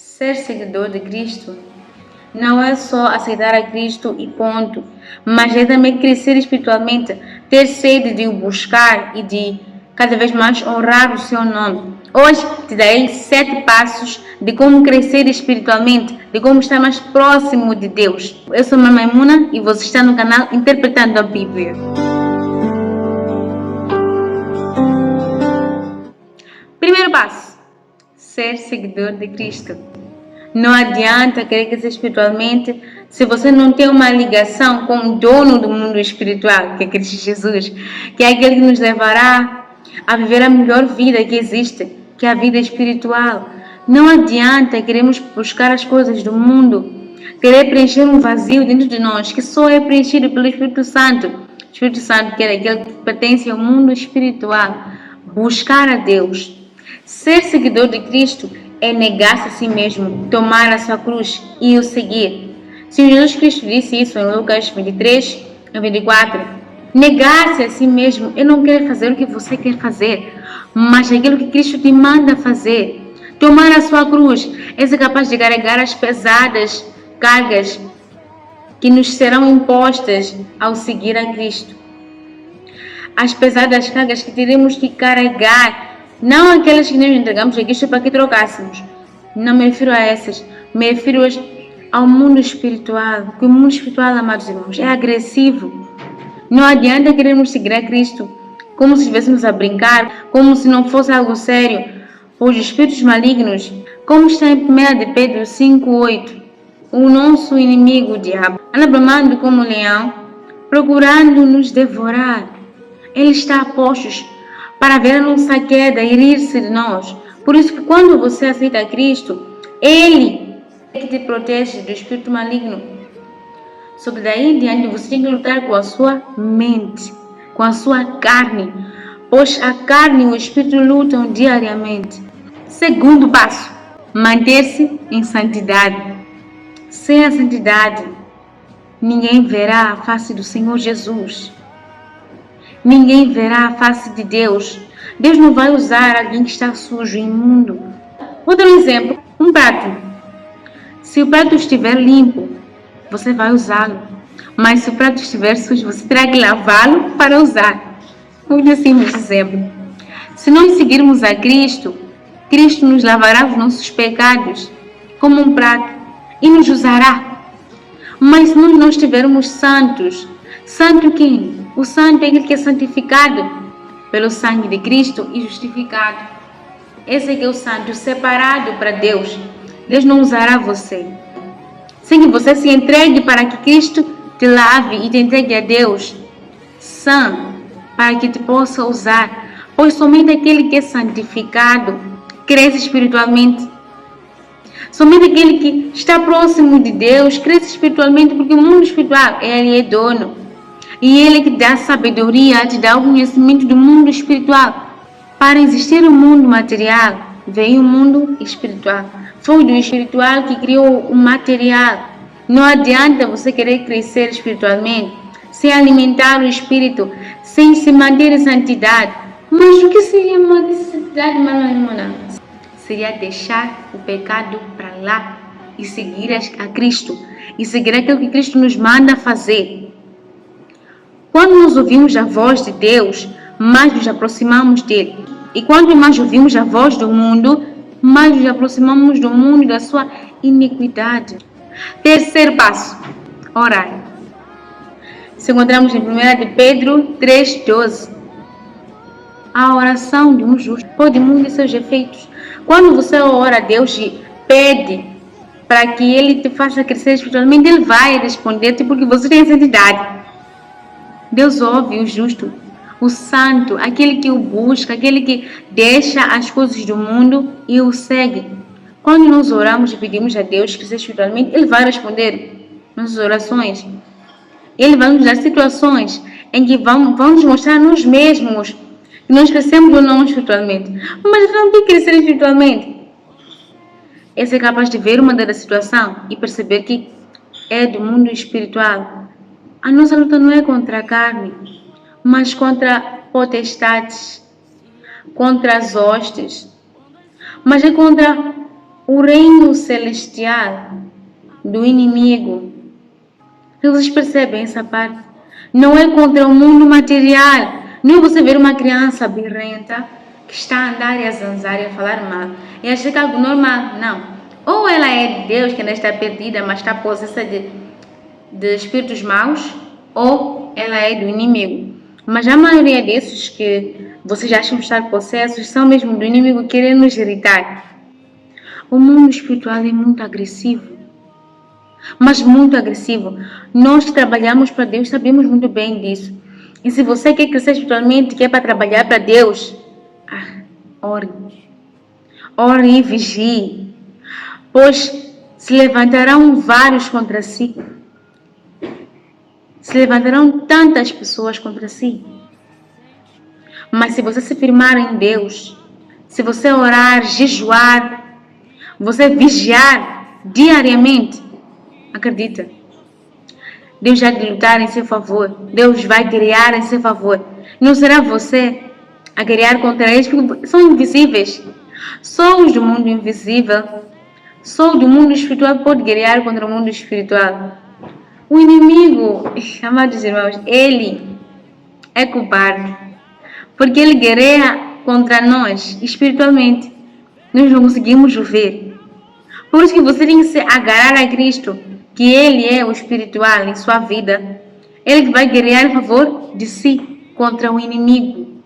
Ser seguidor de Cristo não é só aceitar a Cristo e ponto, mas é também crescer espiritualmente, ter sede de o buscar e de cada vez mais honrar o seu nome. Hoje te darei 7 passos de como crescer espiritualmente, de como estar mais próximo de Deus. Eu sou a Maimuna e você está no canal Interpretando a Bíblia. Primeiro passo: ser seguidor de Cristo. Não adianta querer crescer espiritualmente se você não tem uma ligação com o dono do mundo espiritual, que é Cristo Jesus, que é aquele que nos levará a viver a melhor vida que existe, que é a vida espiritual. Não adianta queremos buscar as coisas do mundo, querer preencher um vazio dentro de nós, que só é preenchido pelo Espírito Santo. O Espírito Santo, que é aquele que pertence ao mundo espiritual. Buscar a Deus. Ser seguidor de Cristo é negar-se a si mesmo, tomar a sua cruz e o seguir. Se Jesus Cristo disse isso em Lucas 23, 24, negar-se a si mesmo é não querer fazer o que você quer fazer, mas aquilo que Cristo te manda fazer. Tomar a sua cruz é ser capaz de carregar as pesadas cargas que nos serão impostas ao seguir a Cristo. As pesadas cargas que teremos que carregar, não aquelas que nós entregamos a Cristo para que trocássemos. Não me refiro a essas. Me refiro ao mundo espiritual. Porque o mundo espiritual, amados irmãos, é agressivo. Não adianta querermos seguir a Cristo como se estivéssemos a brincar, como se não fosse algo sério. Os espíritos malignos, como está em 1 de Pedro 5:8, o nosso inimigo, o diabo, anda bramando como um leão, procurando nos devorar. Ele está a postos para ver a nossa queda e rir-se de nós. Por isso que quando você aceita Cristo, Ele é que te protege do espírito maligno. Sobre daí em diante você tem que lutar com a sua mente, com a sua carne, pois a carne e o espírito lutam diariamente. Segundo passo: manter-se em santidade. Sem a santidade, ninguém verá a face do Senhor Jesus. Ninguém verá a face de Deus. Deus não vai usar alguém que está sujo, imundo. Vou dar um exemplo. Um prato. Se o prato estiver limpo, você vai usá-lo. Mas se o prato estiver sujo, você terá que lavá-lo para usar. Muito simples exemplo. Se nós seguirmos a Cristo, Cristo nos lavará os nossos pecados como um prato e nos usará. Mas se nós não estivermos santos, santo quem? O santo é aquele que é santificado pelo sangue de Cristo e justificado. Esse é que é o santo, separado para Deus. Deus não usará você. Sem que você se entregue para que Cristo te lave e te entregue a Deus, sã, para que te possa usar. Pois somente aquele que é santificado cresce espiritualmente. Somente aquele que está próximo de Deus cresce espiritualmente, porque o mundo espiritual, Ele é dono. E Ele que dá sabedoria, te dá o conhecimento do mundo espiritual. Para existir o mundo material, veio o mundo espiritual. Foi do espiritual que criou o material. Não adianta você querer crescer espiritualmente sem alimentar o espírito, sem se manter em santidade. Mas o que seria manter santidade, irmã? Seria deixar o pecado para lá e seguir a Cristo. E seguir aquilo que Cristo nos manda fazer. Quando nós ouvimos a voz de Deus, mais nos aproximamos dele. E quanto mais ouvimos a voz do mundo, mais nos aproximamos do mundo e da sua iniquidade. Terceiro passo: orar. Se encontramos em 1 de Pedro 3:12. A oração de um justo pode muitos seus efeitos. Quando você ora a Deus e pede para que Ele te faça crescer espiritualmente, Ele vai responder-te porque você tem santidade. Deus ouve o justo, o santo, aquele que o busca, aquele que deixa as coisas do mundo e o segue. Quando nós oramos e pedimos a Deus crescer espiritualmente, Ele vai responder nossas orações. Ele vai nos dar situações em que vão nos mostrar a nós mesmos que nós crescemos ou não espiritualmente. Mas não tem que crescer espiritualmente. É ser capaz de ver uma dada situação e perceber que é do mundo espiritual. A nossa luta não é contra a carne, mas contra potestades, contra as hostes, mas é contra o reino celestial do inimigo. Vocês percebem essa parte? Não é contra o mundo material. Não é você ver uma criança birrenta que está a andar e a zanzar e a falar mal e achar que é algo normal. Não. Ou ela é de Deus, que ainda está perdida, mas está possessa de espíritos maus, ou ela é do inimigo. Mas a maioria desses que vocês acham estar possessos são mesmo do inimigo querendo nos irritar. O mundo espiritual é muito agressivo. Mas muito agressivo. Nós que trabalhamos para Deus sabemos muito bem disso. E se você quer crescer espiritualmente, quer para trabalhar para Deus, ore. Ore e vigie. Pois se levantarão vários contra si. Se levantarão tantas pessoas contra si. Mas se você se firmar em Deus, se você orar, jejuar, você vigiar diariamente, acredita, Deus vai lutar em seu favor. Deus vai guerrear em seu favor. Não será você a guerrear contra eles, porque são invisíveis. Só os do mundo invisível, só o do mundo espiritual pode guerrear contra o mundo espiritual. O inimigo, amados irmãos, ele é covarde, porque ele guerreia contra nós espiritualmente. Nós não conseguimos ver. Por isso que você tem que se agarrar a Cristo, que Ele é o espiritual em sua vida. Ele que vai guerrear em favor de si contra o inimigo.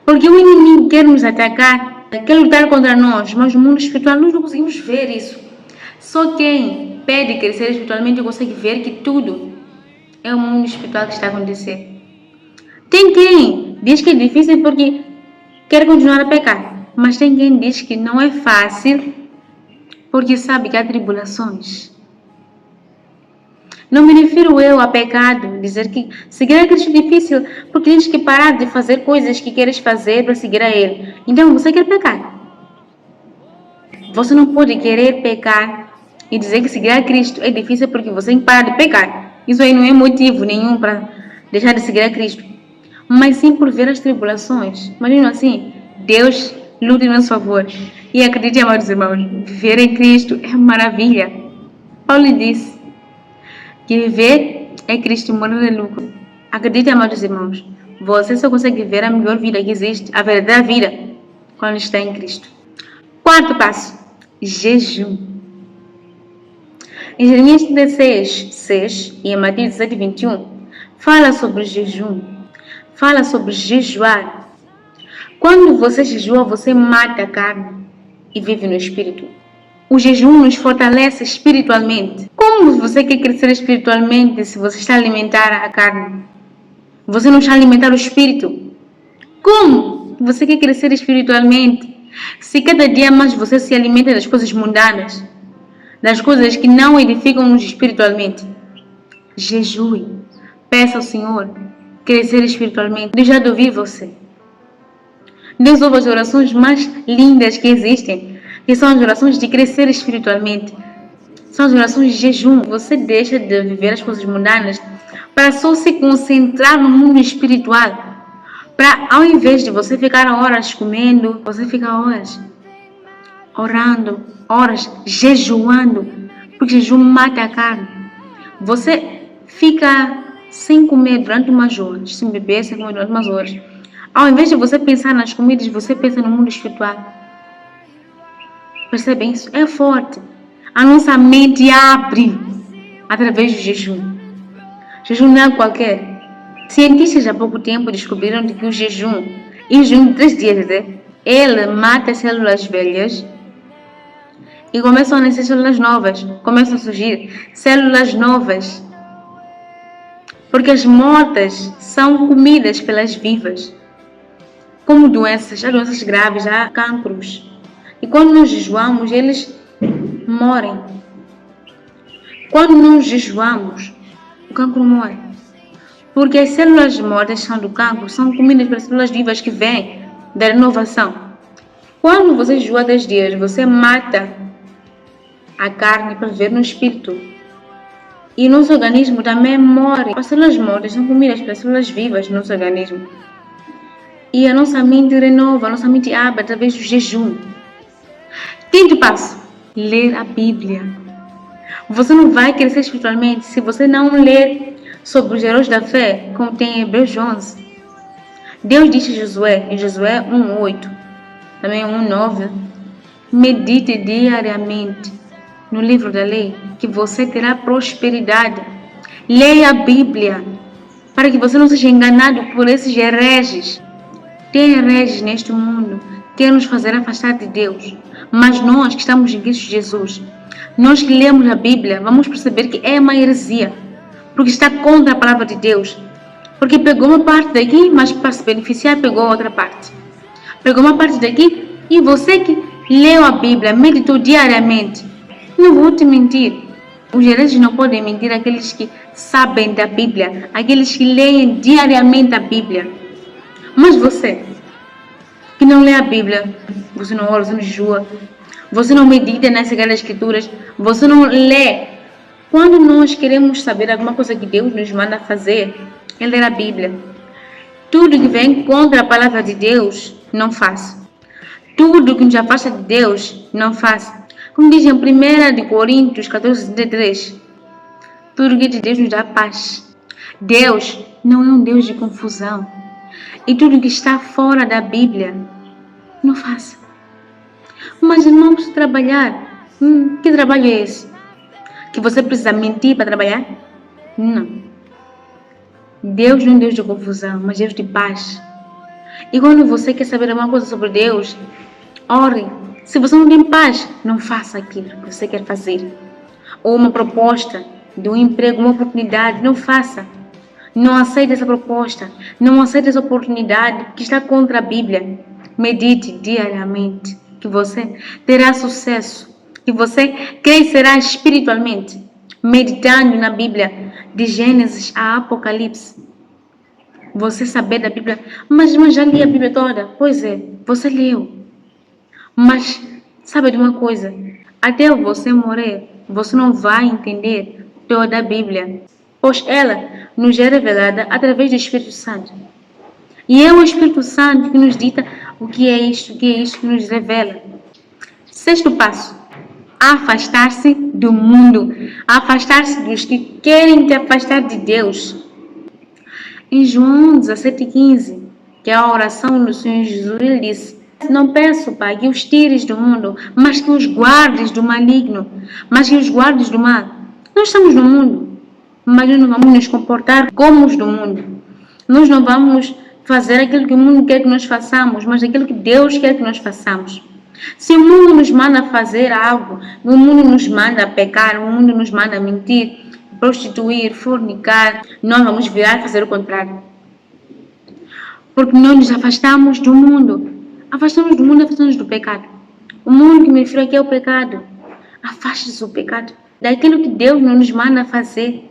Porque o inimigo quer nos atacar, quer lutar contra nós, mas no mundo espiritual nós não conseguimos ver isso. Só quem pede crescer espiritualmente consegue ver que tudo é o mundo espiritual que está a acontecer. Tem quem diz que é difícil porque quer continuar a pecar, mas tem quem diz que não é fácil porque sabe que há tribulações. Não me refiro eu a pecado, dizer que seguir a Cristo é difícil, porque tens que parar de fazer coisas que queres fazer para seguir a Ele. Então você quer pecar. Você não pode querer pecar e dizer que seguir a Cristo é difícil porque você tem que parar de pecar. Isso aí não é motivo nenhum para deixar de seguir a Cristo. Mas sim por ver as tribulações. Imagina assim, Deus luta em nosso favor. E acredite, amados irmãos, viver em Cristo é maravilha. Paulo disse que viver é Cristo, morrer é lucro. Acredite, amados irmãos, você só consegue viver a melhor vida que existe, a verdadeira vida, quando está em Cristo. Quarto passo, jejum. Em Jeremias 36, 6 e em Mateus 17, 21, fala sobre jejum, fala sobre jejuar. Quando você jejua, você mata a carne e vive no Espírito. O jejum nos fortalece espiritualmente. Como você quer crescer espiritualmente se você está a alimentar a carne? Você não está a alimentar o Espírito. Como você quer crescer espiritualmente se cada dia mais você se alimenta das coisas mundanas, das coisas que não edificam-nos espiritualmente? Jejue. Peça ao Senhor crescer espiritualmente. Deus já ouvir você. Deus ouve as orações mais lindas que existem, que são as orações de crescer espiritualmente. São as orações de jejum. Você deixa de viver as coisas mundanas para só se concentrar no mundo espiritual. Para, ao invés de você ficar horas comendo, você fica horas orando, horas jejuando, porque jejum mata a carne. Você fica sem comer durante umas horas, sem beber, sem comer durante umas horas. Ao invés de você pensar nas comidas, você pensa no mundo espiritual. Percebem isso? É forte. A nossa mente abre através do jejum. Jejum não é qualquer. Cientistas há pouco tempo descobriram que o jejum, em jejum de 3 dias, ele mata as células velhas e começam a nascer células novas. Começam a surgir células novas. Porque as mortas são comidas pelas vivas. Como doenças, há doenças graves, há cancros. E quando nós jejuamos, eles morrem. Quando nós jejuamos, o cancro morre. Porque as células mortas são do cancro, são comidas pelas células vivas que vêm da renovação. Quando você jejua 10 dias, você mata a carne para viver no espírito. E nosso organismo também morre. As células mortas são comidas pelas células vivas do nosso organismo. E a nossa mente renova, a nossa mente abre através do jejum. Quinto passo, ler a Bíblia. Você não vai crescer espiritualmente se você não ler sobre os heróis da fé, como tem em Hebreus 11. Deus disse a Josué, em Josué 1:8, também 1:9, medite diariamente no livro da lei, que você terá prosperidade. Leia a Bíblia, para que você não seja enganado por esses hereges. Tem hereges neste mundo que querem nos fazer afastar de Deus. Mas nós que estamos em Cristo Jesus, nós que lemos a Bíblia, vamos perceber que é uma heresia, porque está contra a palavra de Deus. Porque pegou uma parte daqui, mas para se beneficiar pegou outra parte. Pegou uma parte daqui e você que leu a Bíblia, meditou diariamente. Não vou te mentir. Os hereges não podem mentir aqueles que sabem da Bíblia, aqueles que leem diariamente a Bíblia. Mas você, que não lê a Bíblia, você não ora, você não jejua, você não medita nas Sagradas Escrituras, você não lê. Quando nós queremos saber alguma coisa que Deus nos manda fazer, é ler a Bíblia. Tudo que vem contra a palavra de Deus, não faça. Tudo que nos afasta de Deus, não faça. Como diz em 1 Coríntios 14:33, tudo que de Deus nos dá paz. Deus não é um Deus de confusão. E tudo que está fora da Bíblia, não faça. Mas não precisa trabalhar. Que trabalho é esse? Que você precisa mentir para trabalhar? Não. Deus não é um Deus de confusão, mas Deus de paz. E quando você quer saber alguma coisa sobre Deus, ore. Se você não tem paz, não faça aquilo que você quer fazer. Ou uma proposta de um emprego, uma oportunidade, não faça. Não aceite essa proposta. Não aceite essa oportunidade que está contra a Bíblia. Medite diariamente que você terá sucesso, que você crescerá espiritualmente, meditando na Bíblia, de Gênesis a Apocalipse. Você saber da Bíblia, mas já li a Bíblia toda. Pois é, você leu. Mas sabe de uma coisa? Até você morrer, você não vai entender toda a Bíblia, pois ela nos é revelada através do Espírito Santo. E é o Espírito Santo que nos dita o que é isto, que nos revela. Sexto passo, afastar-se do mundo, afastar-se dos que querem te afastar de Deus. Em João 17:15, que é a oração do Senhor Jesus, ele disse: não peço, Pai, que os tires do mundo, mas que os guardes do maligno, mas que os guardes do mal. Nós estamos no mundo, mas nós não vamos nos comportar como os do mundo. Nós não vamos fazer aquilo que o mundo quer que nós façamos, mas aquilo que Deus quer que nós façamos. Se o mundo nos manda fazer algo, o mundo nos manda pecar, o mundo nos manda mentir, prostituir, fornicar, nós vamos virar e fazer o contrário. Porque nós nos afastamos do mundo. Afastamos do mundo, afastamos do pecado. O mundo que me refiro aqui é o pecado. Afaste-se do pecado, daquilo que Deus não nos manda fazer.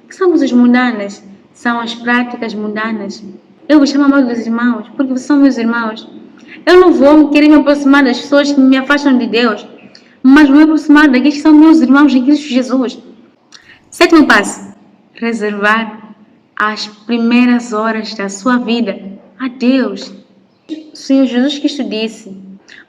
O que são coisas mundanas? São as práticas mundanas. Eu vos chamo amor dos irmãos, porque vocês são meus irmãos. Eu não vou querer me aproximar das pessoas que me afastam de Deus, mas vou me aproximar daqueles que são meus irmãos em Cristo Jesus. Sétimo passo, reservar as primeiras horas da sua vida a Deus. O Senhor Jesus Cristo disse: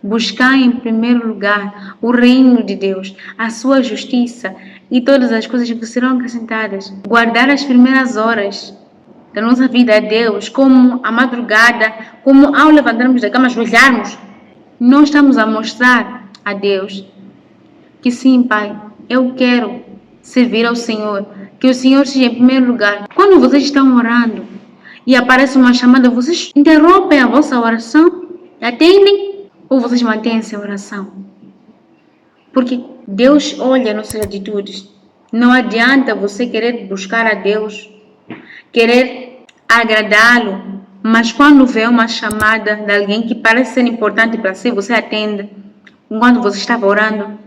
buscar em primeiro lugar o reino de Deus, a sua justiça, e todas as coisas que serão acrescentadas. Guardar as primeiras horas da nossa vida a Deus, como a madrugada, como ao levantarmos da cama, ajoelharmos, nós estamos a mostrar a Deus que sim, Pai, eu quero servir ao Senhor, que o Senhor seja em primeiro lugar. Quando vocês estão orando e aparece uma chamada, vocês interrompem a vossa oração, atendem, ou vocês mantêm essa oração? Porque Deus olha nossas atitudes. Não adianta você querer buscar a Deus, querer agradá-lo, mas quando vê uma chamada de alguém que parece ser importante para si, você atende enquanto você estava orando.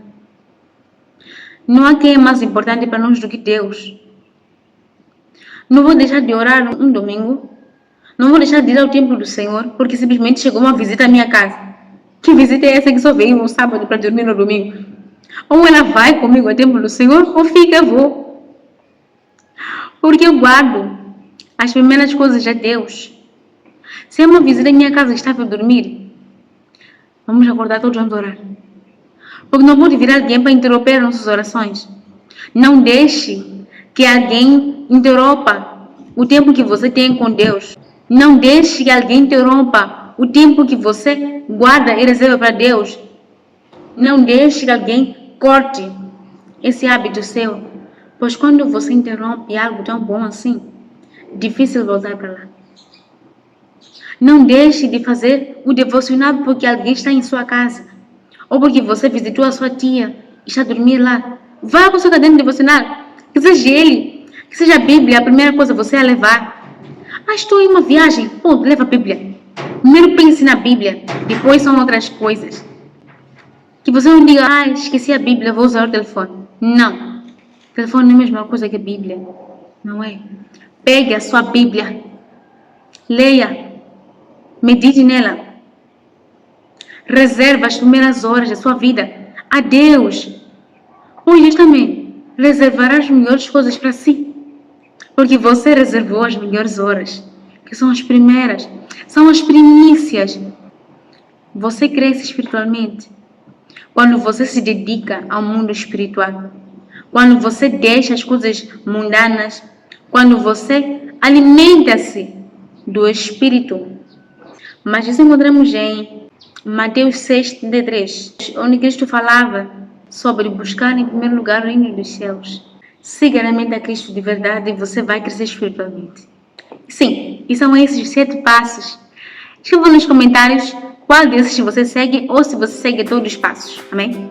Não há quem é mais importante para nós do que Deus. Não vou deixar de orar um domingo, não vou deixar de ir ao templo do Senhor, porque simplesmente chegou uma visita à minha casa. Que visita é essa que só veio no sábado para dormir no domingo? Ou ela vai comigo ao templo do Senhor, ou fica, eu vou. Porque eu guardo as primeiras coisas de Deus. Se é uma visita à minha casa, estava a dormir, Vamos acordar todos, vamos orar. Porque não pode vir alguém para interromper nossas orações. Não deixe que alguém interrompa o tempo que você tem com Deus. Não deixe que alguém interrompa o tempo que você guarda e reserva para Deus. Não deixe que alguém corte esse hábito seu. Pois quando você interrompe algo tão bom assim, difícil voltar para lá. Não deixe de fazer o devocional porque alguém está em sua casa. Ou porque você visitou a sua tia e está a dormir lá. Vá para o seu caderno devocional. Que seja ele, que seja a Bíblia, a primeira coisa você a levar. Estou em uma viagem. Ponto, leva a Bíblia. Primeiro pense na Bíblia, depois são outras coisas. Que você não diga, esqueci a Bíblia, vou usar o telefone. Não. O telefone não é a mesma coisa que a Bíblia. Não é. Pegue a sua Bíblia. Leia. Medite nela. Reserva as primeiras horas da sua vida a Deus. Hoje também reservará as melhores coisas para si. Porque você reservou as melhores horas, que são as primeiras, são as primícias. Você cresce espiritualmente quando você se dedica ao mundo espiritual. Quando você deixa as coisas mundanas. Quando você alimenta-se do Espírito. Mas isso encontramos em Mateus 6,33, onde Cristo falava sobre buscar em primeiro lugar o reino dos céus. Siga realmente a Cristo de verdade e você vai crescer espiritualmente. Sim, e são esses 7 passos. Escreva nos comentários qual desses você segue ou se você segue todos os passos. Amém?